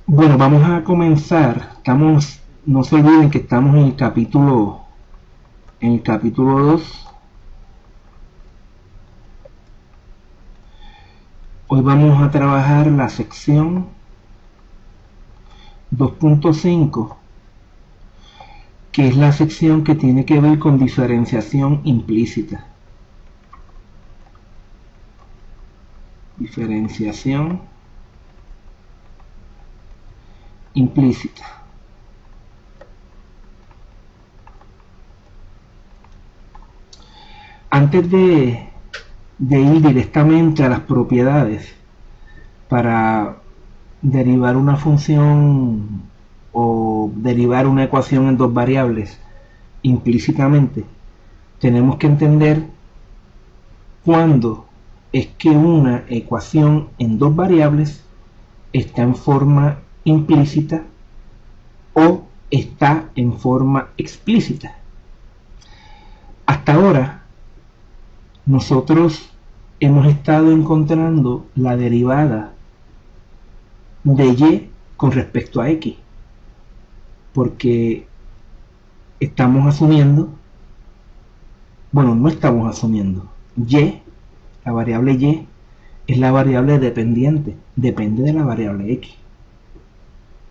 Bueno, vamos a comenzar. No se olviden que estamos en el capítulo 2. Hoy vamos a trabajar la sección 2.5, que es la sección que tiene que ver con diferenciación implícita. Diferenciación implícita. Antes de ir directamente a las propiedades para derivar una función o derivar una ecuación en dos variables implícitamente, tenemos que entender cuándo es que una ecuación en dos variables está en forma implícita o está en forma explícita. Hasta ahora nosotros hemos estado encontrando la derivada de y con respecto a x, porque estamos asumiendo, bueno, no estamos asumiendo, y, la variable y, es la variable dependiente, depende de la variable x.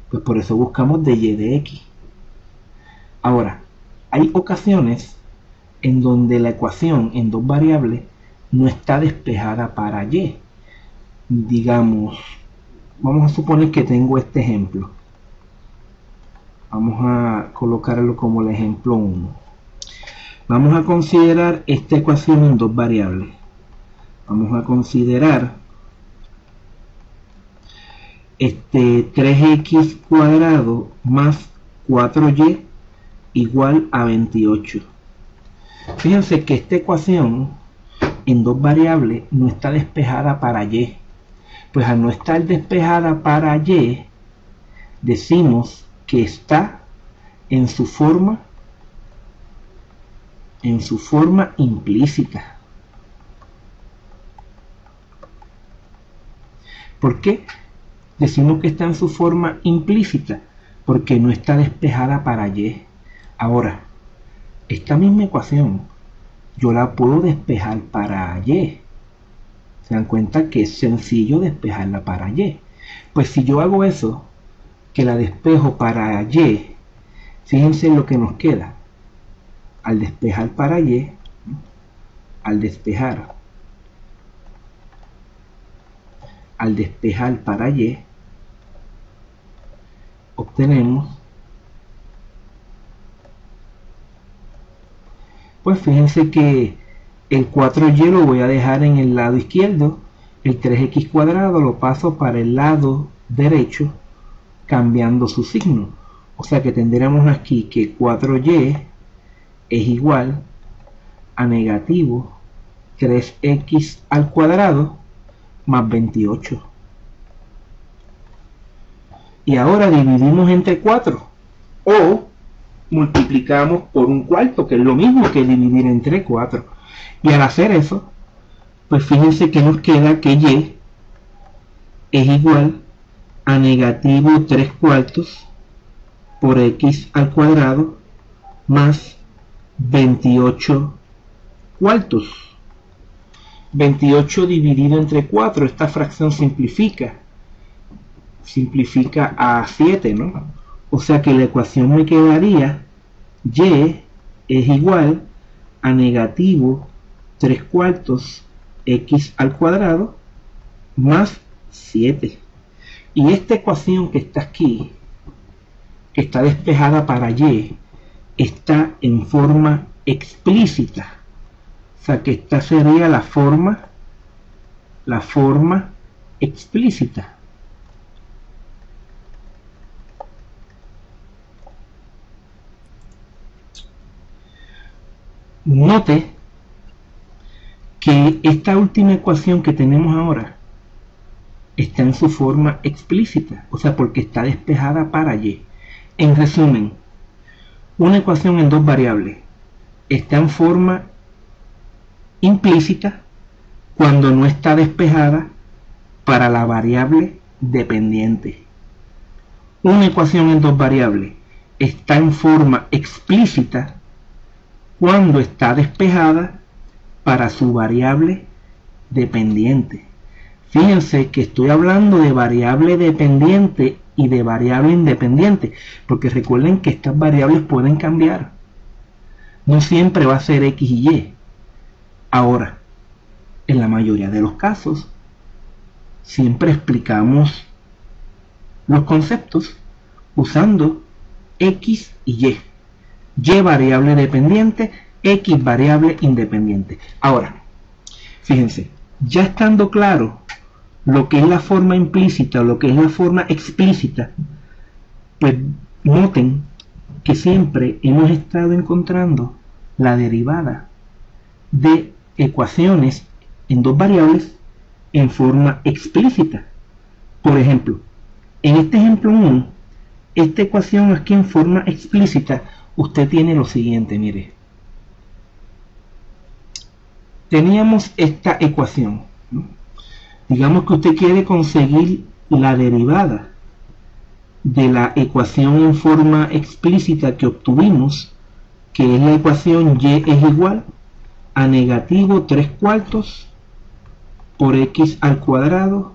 Pues por eso buscamos de y de x. Ahora, hay ocasiones en donde la ecuación en dos variables no está despejada para y. Digamos, vamos a suponer que tengo este ejemplo. Vamos a colocarlo como el ejemplo 1. Vamos a considerar esta ecuación en dos variables. Vamos a considerar 3x cuadrado más 4y igual a 28. Fíjense que esta ecuación en dos variables no está despejada para y. Pues al no estar despejada para y, decimos que está en su forma implícita. ¿Por qué decimos que está en su forma implícita? Porque no está despejada para y. Ahora, esta misma ecuación yo la puedo despejar para y. Se dan cuenta que es sencillo despejarla para y. Pues si yo hago eso, que la despejo para y, fíjense lo que nos queda. Al despejar para y, al despejar para y, obtenemos, pues fíjense que el 4y lo voy a dejar en el lado izquierdo, el 3x cuadrado lo paso para el lado derecho, cambiando su signo. O sea que tendremos aquí que 4y es igual a negativo 3x al cuadrado más 28. Y ahora dividimos entre 4 o multiplicamos por un cuarto, que es lo mismo que dividir entre 4. Y al hacer eso, pues fíjense que nos queda que y es igual a negativo 3 cuartos por x al cuadrado más 28 cuartos. 28 dividido entre 4, esta fracción simplifica a 7, ¿no? O sea que la ecuación me quedaría y es igual a negativo 3 cuartos x al cuadrado más 7. Y esta ecuación que está aquí, que está despejada para y, está en forma explícita. O sea que esta sería la forma explícita. Note que esta última ecuación que tenemos ahora está en su forma explícita, o sea, porque está despejada para y. En resumen, una ecuación en dos variables está en forma implícita cuando no está despejada para la variable dependiente. una ecuación en dos variables está en forma explícita cuando está despejada para su variable dependiente. Fíjense que estoy hablando de variable dependiente y de variable independiente, porque recuerden que estas variables pueden cambiar. No siempre va a ser X y Y. Ahora, en la mayoría de los casos, siempre explicamos los conceptos usando X y Y. Y variable dependiente, X variable independiente. Ahora, fíjense, ya estando claro lo que es la forma implícita o lo que es la forma explícita, pues noten que siempre hemos estado encontrando la derivada de ecuaciones en dos variables en forma explícita. Por ejemplo, en este ejemplo 1, esta ecuación aquí en forma explícita, usted tiene lo siguiente, mire. Teníamos esta ecuación, ¿no? Digamos que usted quiere conseguir la derivada de la ecuación en forma explícita que obtuvimos, que es la ecuación y es igual a negativo 3/4 por x al cuadrado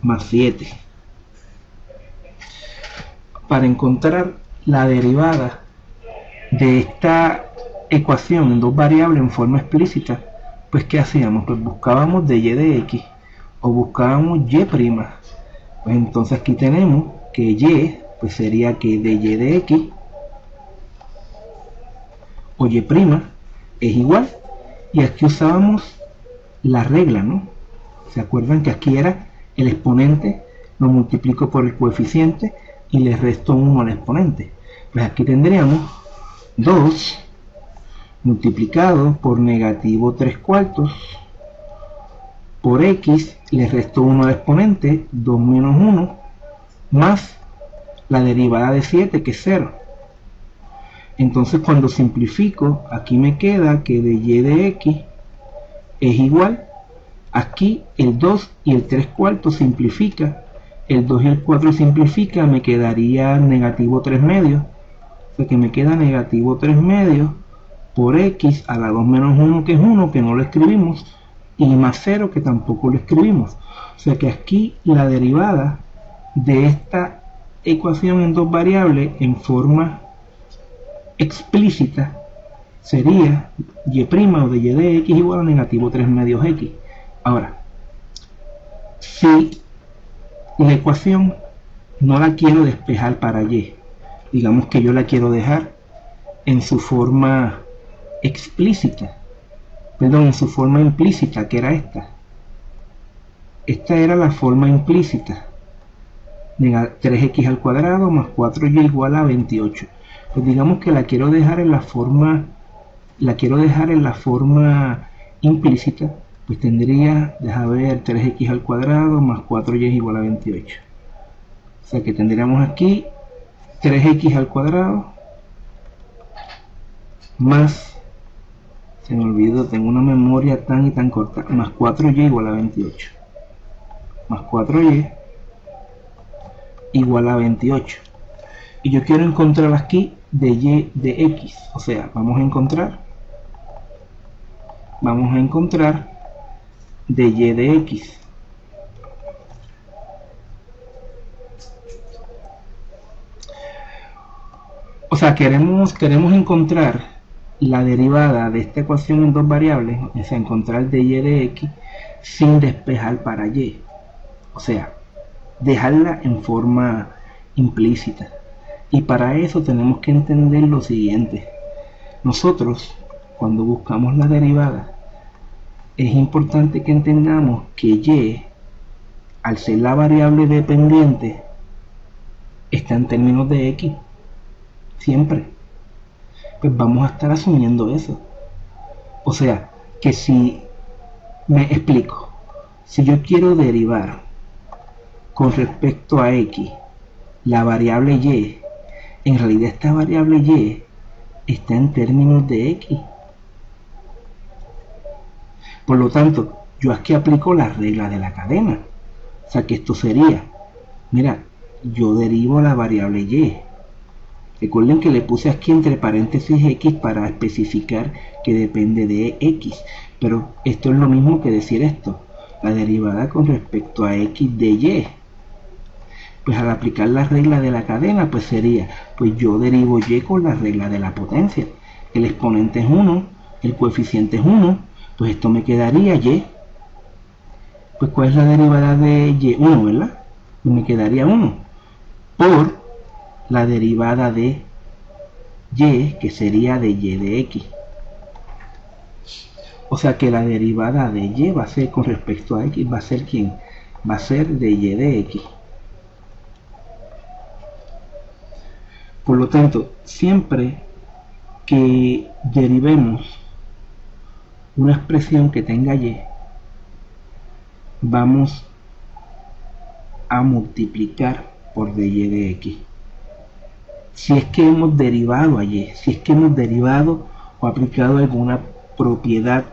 más 7. Para encontrar la derivada de esta ecuación en dos variables en forma explícita, pues ¿qué hacíamos? Pues buscábamos de y de x o buscábamos y'. Pues entonces aquí tenemos que y pues sería que de y de x o y' es igual, y aquí usábamos la regla, ¿no? ¿Se acuerdan que aquí era el exponente, lo multiplico por el coeficiente y le resto 1 al exponente? Pues aquí tendríamos 2 multiplicado por negativo 3/4 por x, le resto 1 al exponente, 2 menos 1, más la derivada de 7, que es 0. Entonces cuando simplifico, aquí me queda que de y de x es igual, aquí el 2 y el 3/4 simplifica, el 2 y el 4 simplifica, me quedaría negativo 3/2, o sea que me queda negativo 3/2 por x a la 2 menos 1, que es 1, que no lo escribimos, y más 0, que tampoco lo escribimos. O sea que aquí la derivada de esta ecuación en dos variables en forma explícita sería y' o de y de x igual a negativo 3/2 x. Ahora, si la ecuación no la quiero despejar para y, digamos que yo la quiero dejar en su forma explícita, perdón, en su forma implícita, que era esta. Esta era la forma implícita, 3x al cuadrado más 4y igual a 28. Pues digamos que la quiero dejar en la forma implícita, pues tendría, deja ver, 3x al cuadrado más 4y es igual a 28. O sea que tendríamos aquí 3x al cuadrado más, se me olvidó, tengo una memoria tan y tan corta, más 4y igual a 28. Más 4y igual a 28. Y yo quiero encontrar aquí de y de x, o sea, vamos a encontrar de y de x. O sea, queremos encontrar la derivada de esta ecuación en dos variables, o sea, encontrar de y de x sin despejar para y. O sea, dejarla en forma implícita. Y para eso tenemos que entender lo siguiente. Nosotros, cuando buscamos la derivada, es importante que entendamos que y, al ser la variable dependiente, está en términos de x, siempre. Pues vamos a estar asumiendo eso. O sea, que si me explico, si yo quiero derivar con respecto a x la variable y, en realidad esta variable y está en términos de x. Por lo tanto, yo aquí aplico la regla de la cadena. O sea que esto sería, mira, yo derivo la variable y. Recuerden que le puse aquí entre paréntesis x para especificar que depende de x, pero esto es lo mismo que decir esto, la derivada con respecto a x de y. Pues al aplicar la regla de la cadena, pues sería, pues yo derivo y con la regla de la potencia. El exponente es 1, el coeficiente es 1, pues esto me quedaría y. Pues ¿cuál es la derivada de y? 1, ¿verdad? Pues me quedaría 1 por la derivada de y, que sería de y de x. O sea que la derivada de y va a ser con respecto a x, va a ser ¿quién? Va a ser de y de x. Por lo tanto, siempre que derivemos una expresión que tenga y, vamos a multiplicar por dy de x. Si es que hemos derivado a y, si es que hemos derivado o aplicado alguna propiedad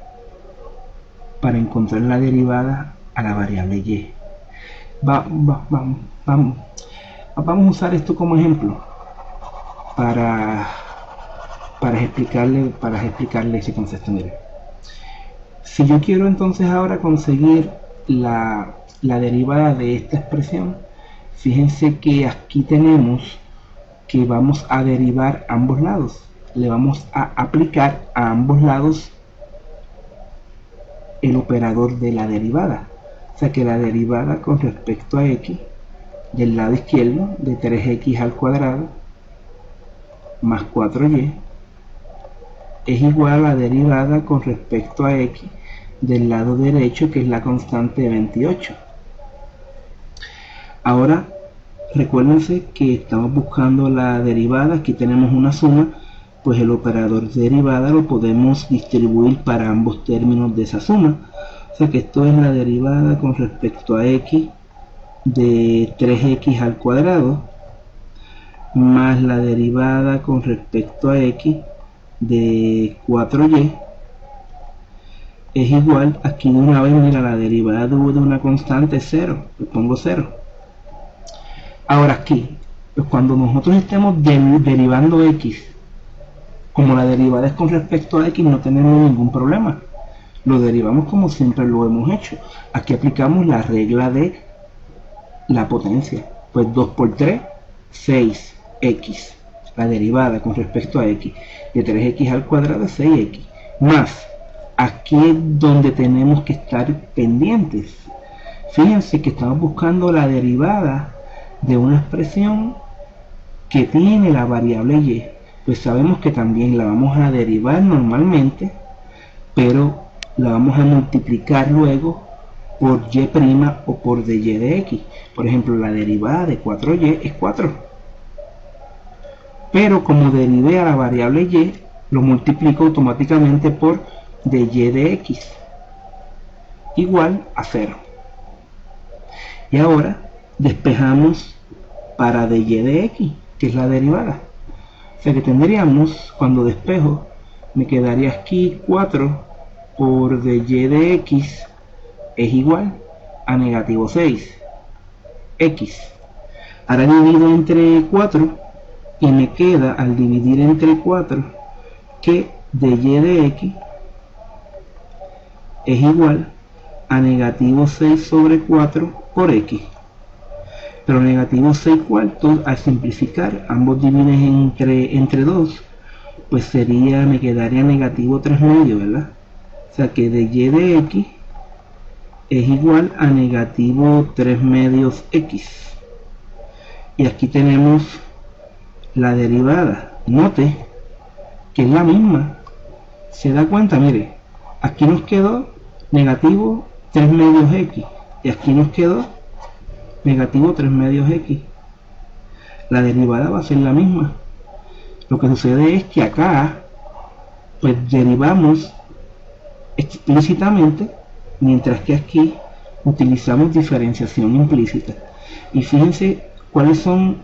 para encontrar la derivada a la variable y. Vamos a usar esto como ejemplo para explicarle ese concepto. Mire, si yo quiero entonces ahora conseguir la derivada de esta expresión, fíjense que aquí tenemos que vamos a derivar ambos lados, le vamos a aplicar a ambos lados el operador de la derivada, o sea que la derivada con respecto a x del lado izquierdo de 3x al cuadrado más 4y es igual a la derivada con respecto a x del lado derecho, que es la constante de 28. Ahora recuérdense que estamos buscando la derivada, aquí tenemos una suma, pues el operador de derivada lo podemos distribuir para ambos términos de esa suma. O sea que esto es la derivada con respecto a x de 3x al cuadrado más la derivada con respecto a x de 4y es igual, aquí de una vez, mira, la derivada de una constante es 0, le pongo 0. Ahora aquí, pues cuando nosotros estemos derivando x, como la derivada es con respecto a x, no tenemos ningún problema. Lo derivamos como siempre lo hemos hecho. Aquí aplicamos la regla de la potencia. Pues 2 por 3, 6x. La derivada con respecto a x de 3x al cuadrado es 6x. Más, aquí es donde tenemos que estar pendientes. Fíjense que estamos buscando la derivada de una expresión que tiene la variable y. Pues sabemos que también la vamos a derivar normalmente, pero la vamos a multiplicar luego por y' o por dy de x. Por ejemplo, la derivada de 4y es 4. Pero como derivé a la variable y, lo multiplico automáticamente por dy de x, igual a 0. Y ahora despejamos para dy de x, que es la derivada. O sea que tendríamos, cuando despejo, me quedaría aquí 4 por dy de x es igual a negativo 6 x. Ahora divido entre 4 y me queda, al dividir entre 4, que dy de x es igual a negativo 6 sobre 4 por x. Pero negativo 6 cuartos, al simplificar, ambos dividen entre 2, pues sería, me quedaría negativo 3 medios, ¿verdad? O sea que dy de x es igual a negativo 3 medios x. Y aquí tenemos la derivada. Note que es la misma. ¿Se da cuenta? Mire, aquí nos quedó negativo 3 medios x y aquí nos quedó negativo 3 medios x. La derivada va a ser la misma. Lo que sucede es que acá pues derivamos explícitamente, mientras que aquí utilizamos diferenciación implícita. Y fíjense cuáles son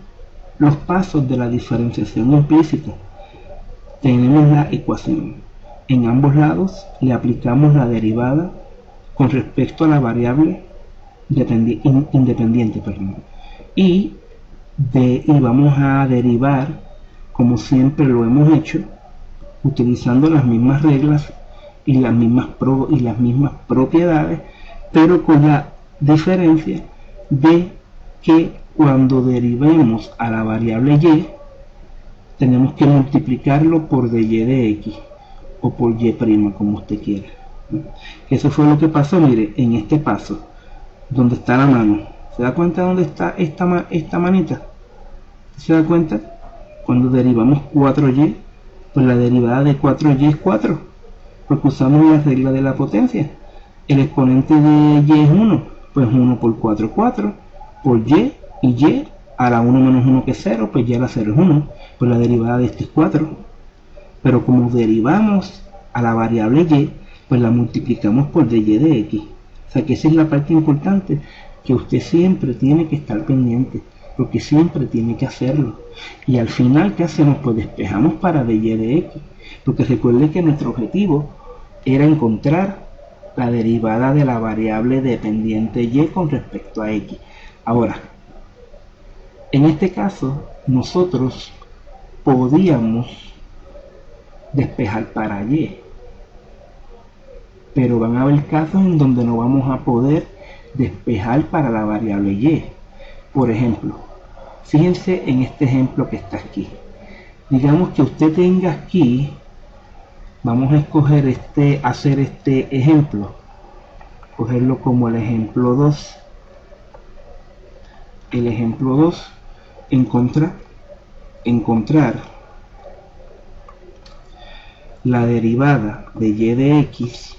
los pasos de la diferenciación implícita. Tenemos la ecuación. En ambos lados le aplicamos la derivada con respecto a la variable independiente, y y vamos a derivar como siempre lo hemos hecho, utilizando las mismas reglas y las mismas propiedades, pero con la diferencia de que cuando derivemos a la variable y, tenemos que multiplicarlo por dy de x, o por y', como usted quiera. Eso fue lo que pasó, mire, en este paso, donde está la mano. ¿Se da cuenta dónde está esta manita? ¿Se da cuenta? Cuando derivamos 4y, pues la derivada de 4y es 4, porque usamos la regla de la potencia. El exponente de y es 1, pues 1 por 4, 4, por y a la 1 menos 1 que es 0, pues y a la 0 es 1, pues la derivada de este es 4. Pero como derivamos a la variable y, pues la multiplicamos por dy de x. O sea que esa es la parte importante que usted siempre tiene que estar pendiente, porque siempre tiene que hacerlo. Y al final, ¿qué hacemos? Pues despejamos para dy de x, porque recuerde que nuestro objetivo era encontrar la derivada de la variable dependiente y con respecto a x. Ahora, en este caso, nosotros podíamos despejar para y, pero van a haber casos en donde no vamos a poder despejar para la variable y. Por ejemplo, fíjense en este ejemplo que está aquí. Digamos que usted tenga aquí, vamos a escoger hacer este ejemplo, cogerlo como el ejemplo 2. El ejemplo 2, encontrar la derivada de y de x,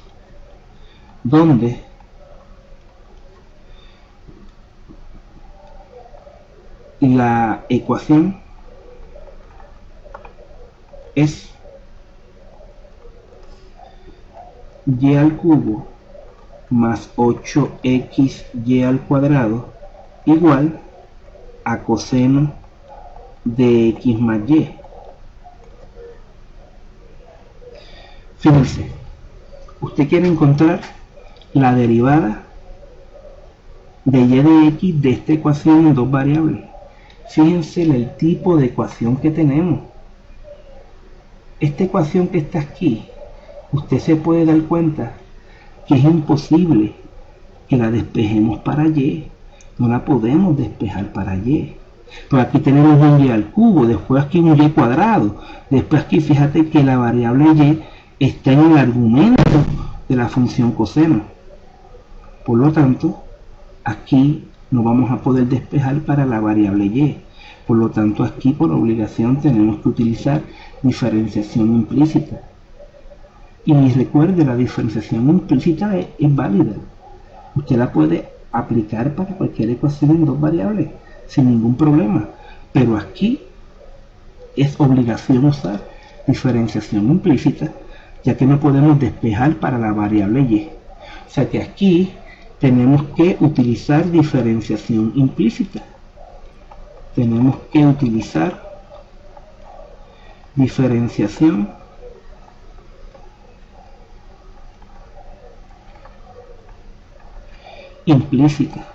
donde la ecuación es y al cubo más 8xy al cuadrado igual a coseno de x más y. Fíjense, usted quiere encontrar la derivada de y de x de esta ecuación en dos variables. Fíjense el tipo de ecuación que tenemos. Esta ecuación que está aquí, usted se puede dar cuenta que es imposible que la despejemos para y. No la podemos despejar para y. Pero aquí tenemos un y al cubo, después aquí un y cuadrado, después aquí fíjate que la variable y está en el argumento de la función coseno. Por lo tanto, aquí no vamos a poder despejar para la variable y. Por lo tanto, aquí por obligación tenemos que utilizar diferenciación implícita. Y recuerde, la diferenciación implícita es válida. Usted la puede aplicar para cualquier ecuación en dos variables sin ningún problema. Pero aquí es obligación usar diferenciación implícita, ya que no podemos despejar para la variable y. O sea que aquí tenemos que utilizar diferenciación implícita. Tenemos que utilizar diferenciación implícita.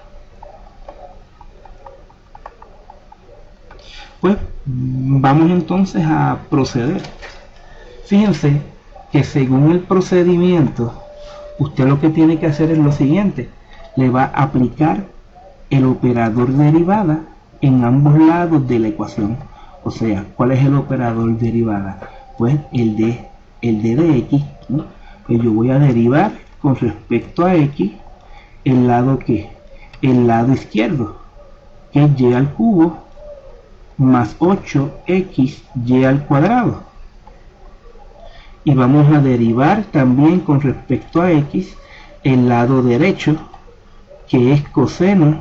Pues vamos entonces a proceder. Fíjense que según el procedimiento, usted lo que tiene que hacer es lo siguiente: le va a aplicar el operador derivada en ambos lados de la ecuación. O sea, ¿cuál es el operador derivada? Pues el d de x, ¿no? Pues yo voy a derivar con respecto a x el lado que, el lado izquierdo, que es y al cubo más 8xy al cuadrado. Y vamos a derivar también con respecto a x el lado derecho, que es coseno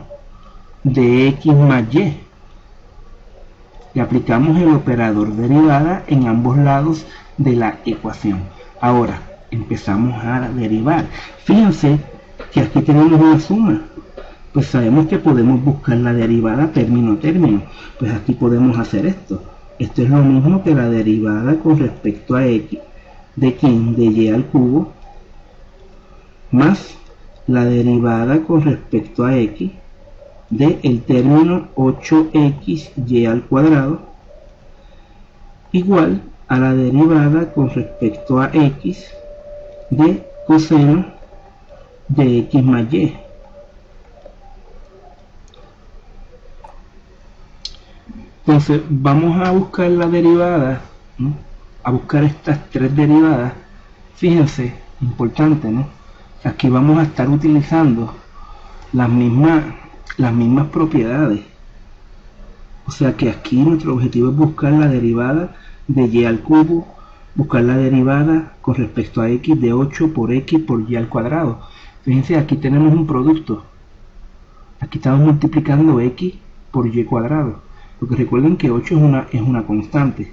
de x más y. Le aplicamos el operador derivada en ambos lados de la ecuación. Ahora empezamos a derivar. Fíjense que aquí tenemos una suma. Pues sabemos que podemos buscar la derivada término a término. Pues aquí podemos hacer esto. Esto es lo mismo que la derivada con respecto a x. ¿De quién? De y al cubo más la derivada con respecto a x del término 8xy al cuadrado igual a la derivada con respecto a x de coseno de x más y. Entonces vamos a buscar la derivada, ¿no? A buscar estas tres derivadas. Fíjense, importante, ¿no? Aquí vamos a estar utilizando las mismas propiedades. O sea que aquí nuestro objetivo es buscar la derivada de y al cubo, buscar la derivada con respecto a x de 8 por x por y al cuadrado. Fíjense, aquí tenemos un producto. Aquí estamos multiplicando x por y cuadrado. Porque recuerden que 8 es una constante.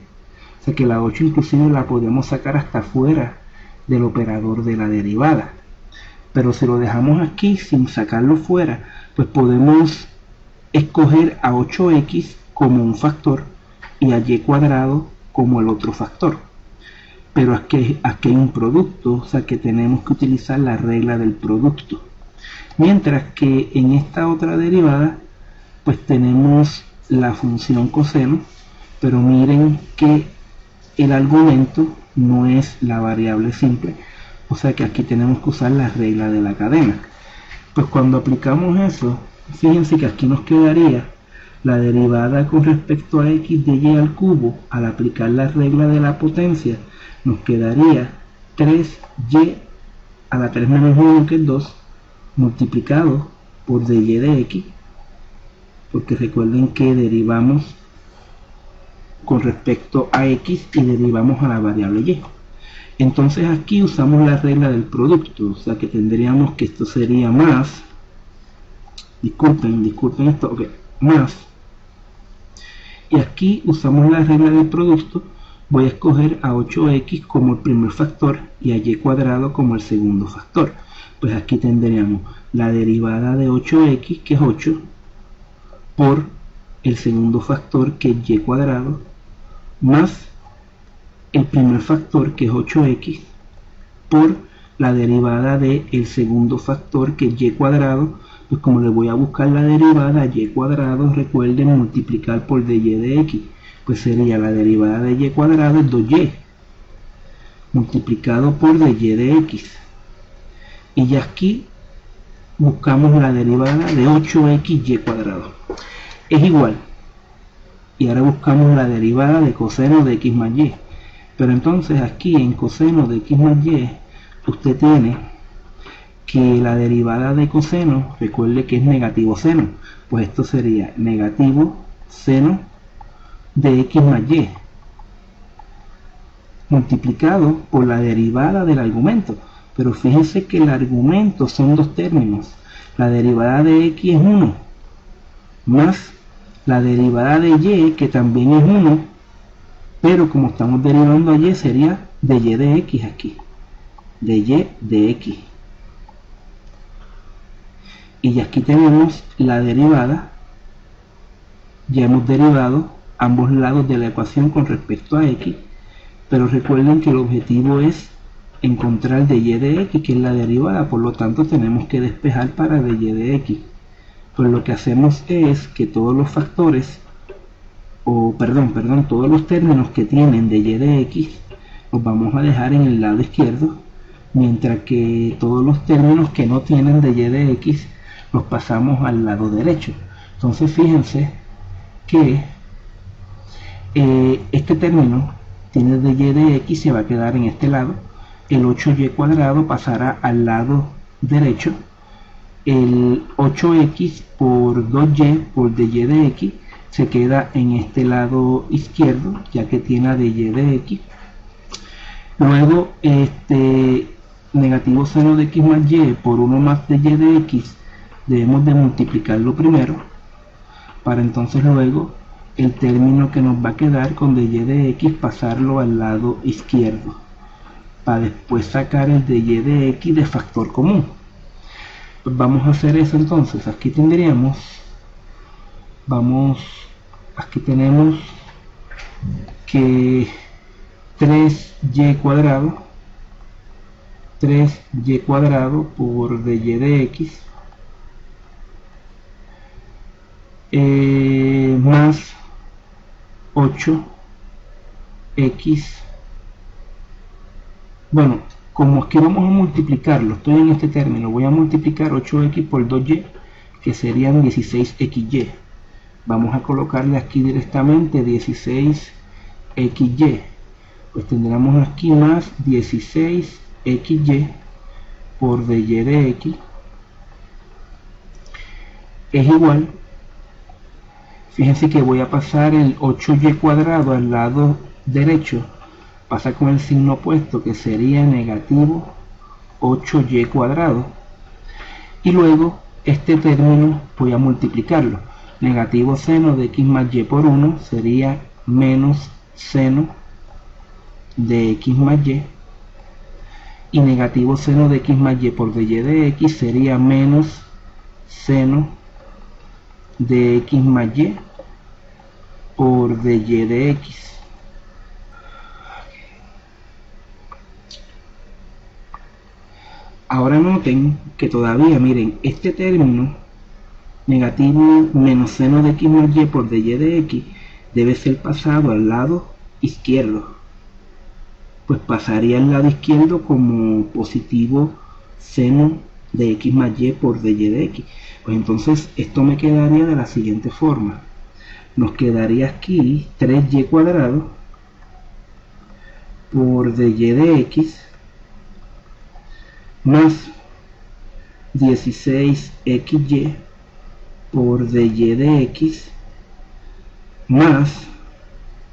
O sea que la 8 inclusive la podemos sacar hasta fuera del operador de la derivada. Pero si lo dejamos aquí sin sacarlo fuera, pues podemos escoger a 8x como un factor y a y cuadrado como el otro factor. Pero aquí hay un producto, o sea que tenemos que utilizar la regla del producto. Mientras que en esta otra derivada, pues tenemos la función coseno, pero miren que el argumento no es la variable simple, o sea que aquí tenemos que usar la regla de la cadena. Pues cuando aplicamos eso, fíjense que aquí nos quedaría la derivada con respecto a x de y al cubo. Al aplicar la regla de la potencia, nos quedaría 3y a la 3 menos 1, que es 2, multiplicado por dy de x, porque recuerden que derivamos con respecto a x y derivamos a la variable y. Entonces aquí usamos la regla del producto, o sea que tendríamos que esto sería más, disculpen esto, ok, más, y aquí usamos la regla del producto. Voy a escoger a 8x como el primer factor y a y cuadrado como el segundo factor. Pues aquí tendríamos la derivada de 8x, que es 8, por el segundo factor, que es y cuadrado, más el primer factor, que es 8x, por la derivada del segundo factor, que es y cuadrado. Pues como le voy a buscar la derivada, y cuadrado, recuerden multiplicar por dy de x, pues sería la derivada de y cuadrado es 2y multiplicado por dy de x, y ya aquí buscamos la derivada de 8xy cuadrado es igual, y ahora buscamos la derivada de coseno de x más y. Pero entonces aquí en coseno de x más y, usted tiene que la derivada de coseno, recuerde que es negativo seno, pues esto sería negativo seno de x más y multiplicado por la derivada del argumento. Pero fíjense que el argumento son dos términos. La derivada de x es 1, más la derivada de y, que también es 1, pero como estamos derivando a y, sería de y de x aquí, de y de x. Y aquí tenemos la derivada. Ya hemos derivado ambos lados de la ecuación con respecto a x, pero recuerden que el objetivo es encontrar de y de x, que es la derivada, por lo tanto tenemos que despejar para de y de x. Pues lo que hacemos es que todos los factores, todos los términos que tienen de y de x, los vamos a dejar en el lado izquierdo, mientras que todos los términos que no tienen de y de x los pasamos al lado derecho. Entonces fíjense que este término tiene de y de x, se va a quedar en este lado, el 8y cuadrado pasará al lado derecho, el 8x por 2y por dy de x se queda en este lado izquierdo, ya que tiene a dy de x. Luego negativo seno de x más y por 1 más dy de x debemos de multiplicarlo primero, para entonces luego el término que nos va a quedar con dy de x pasarlo al lado izquierdo, para después sacar el dy de x de factor común. Pues vamos a hacer eso. Entonces aquí tendríamos, aquí tenemos que 3y cuadrado por dy de x más 8x. Bueno, como aquí vamos a multiplicarlo, estoy en este término, voy a multiplicar 8x por 2y, que serían 16xy. Vamos a colocarle aquí directamente 16xy. Pues tendremos aquí más 16xy por dy de x es igual, fíjense que voy a pasar el 8y cuadrado al lado derecho, pasa con el signo opuesto, que sería negativo 8y cuadrado, y luego este término voy a multiplicarlo. Negativo seno de x más y por 1 sería menos seno de x más y, y negativo seno de x más y por dy de x sería menos seno de x más y por dy de x. Ahora noten que todavía, miren, este término negativo menos seno de x más y por dy de x debe ser pasado al lado izquierdo. Pues pasaría al lado izquierdo como positivo seno de x más y por dy de x. Pues entonces esto me quedaría de la siguiente forma. Nos quedaría aquí 3y cuadrado por dy de x más 16xy por dy de x más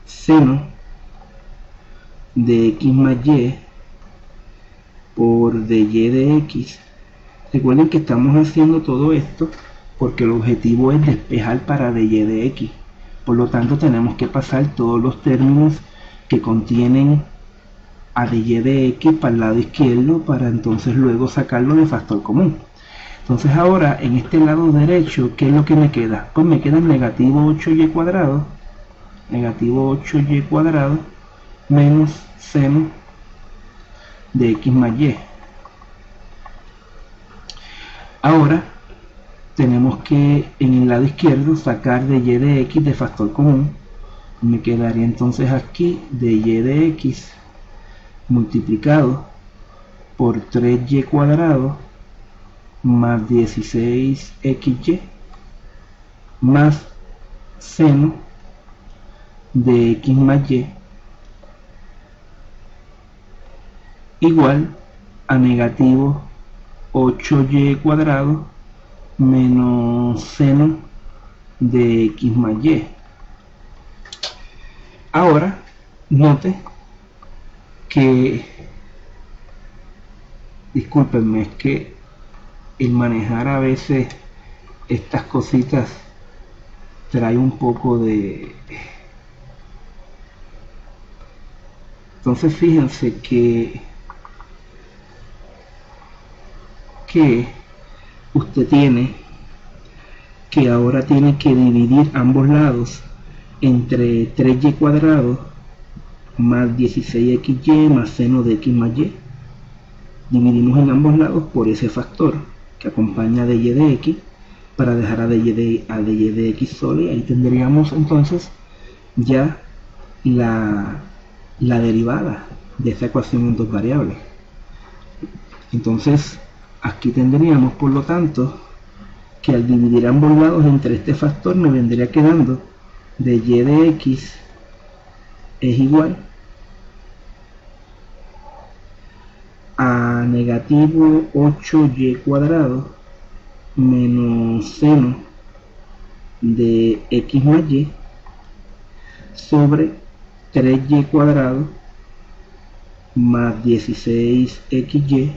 seno de x más y por dy de x. Recuerden que estamos haciendo todo esto porque el objetivo es despejar para dy de x. Por lo tanto tenemos que pasar todos los términos que contienen a dy de x para el lado izquierdo para entonces luego sacarlo de factor común. Entonces ahora en este lado derecho, ¿qué es lo que me queda? Pues me queda el negativo 8y cuadrado menos seno de x más y. Ahora tenemos que en el lado izquierdo sacar dy de x de factor común. Me quedaría entonces aquí dy de x multiplicado por 3y cuadrado más 16xy más seno de x más y igual a negativo 8y cuadrado menos seno de x más y. Ahora note que, discúlpenme, es que el manejar a veces estas cositas trae un poco de... Entonces fíjense que usted ahora tiene que dividir ambos lados entre 3y cuadrado más 16xy más seno de x más y. Dividimos en ambos lados por ese factor que acompaña a dy de x para dejar a dy de x solo, y ahí tendríamos entonces ya la derivada de esta ecuación en dos variables. Entonces aquí tendríamos por lo tanto que al dividir ambos lados entre este factor me vendría quedando dy de x es igual a negativo 8y cuadrado menos seno de x más y sobre 3y cuadrado más 16xy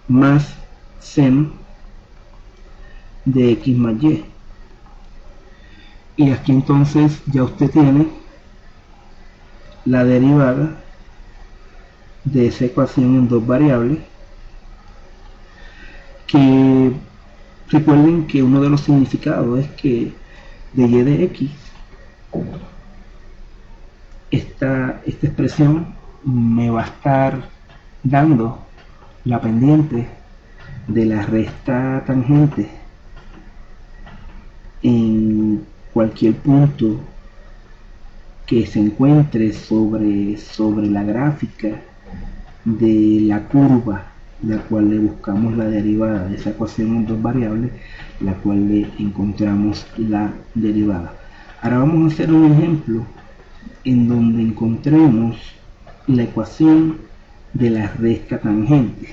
más seno de x más y. Y aquí entonces ya usted tiene la derivada de esa ecuación en dos variables, que recuerden que uno de los significados es que dy de x, esta expresión me va a estar dando la pendiente de la recta tangente en cualquier punto que se encuentre sobre la gráfica de la curva, la cual le buscamos la derivada de esa ecuación en dos variables, la cual le encontramos la derivada. Ahora vamos a hacer un ejemplo en donde encontremos la ecuación de la recta tangente.